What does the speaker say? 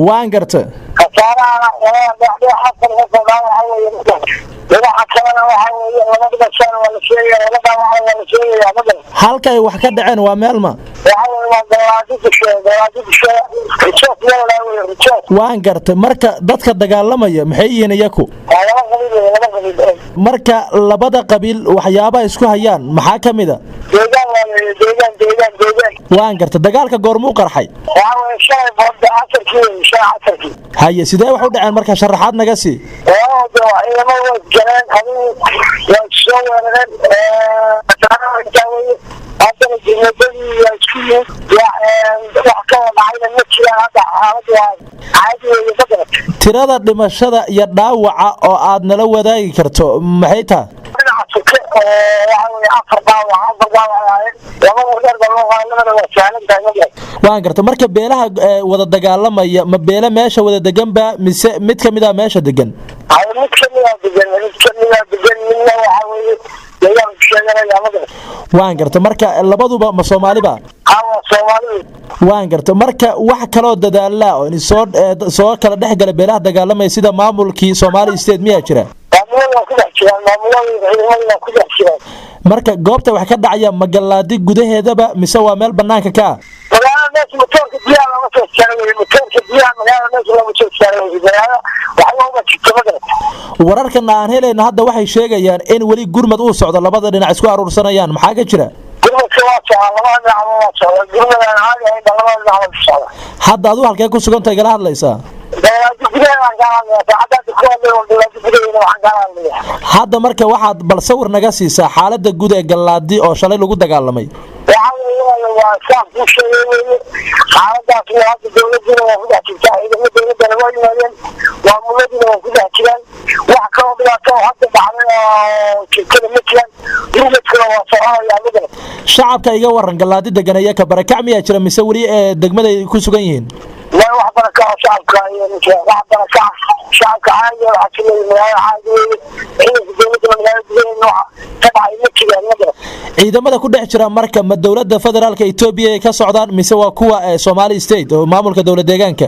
waan garta halka ay wax ka dhaceen waa meel ma waan garta marka dadka dagaalamaya maxay yihiin iyaku marka labada qabiil waxyaabaha isku hayaan maxaa kamida waan garta dagaalka goormuu qarxay haye sidee wax u dhaceen marka sharaxaad naga sii tirada dhimashada iyo dhaawaca oo aad nala wadaagi karto maxay tahay waan garta marka beelaha wada dagaalamaya ma beela meesha wada degan ba mise mid kamid ah meesha degan waan garta marka labaduba ma Soomaaliba waan garta marka wax kale oo dadaala oo soo kala dhaxgal beelaha dagaalamay sida maamulkii Somali State miyaa jira marka goobta wax ka dhacaya magalaadi gudaheedaba mise waa meel banaanka ka wararkan aan helayna hadda waxay sheegayaan in wali gurmad uu socdo labada dhinac isku aruursanayaan maxaa ka jira hadda adu halkee ku sugan tahay gala hadlaysaa hadda marka waxaad bal sawir naga siisaa xaaladda guud ee galaadi oo shalay lagu dagaalamay shacabka iga waran galaadi deganaya ka barakac miyaa jira mise weli degmada ay ku sugan yihiin ciidamada ku dhex jira marka ma dawladda federaalka Itoobiya ay ka socdaan mise waa kuwa Somali State oo maamulka dawladda deegaanka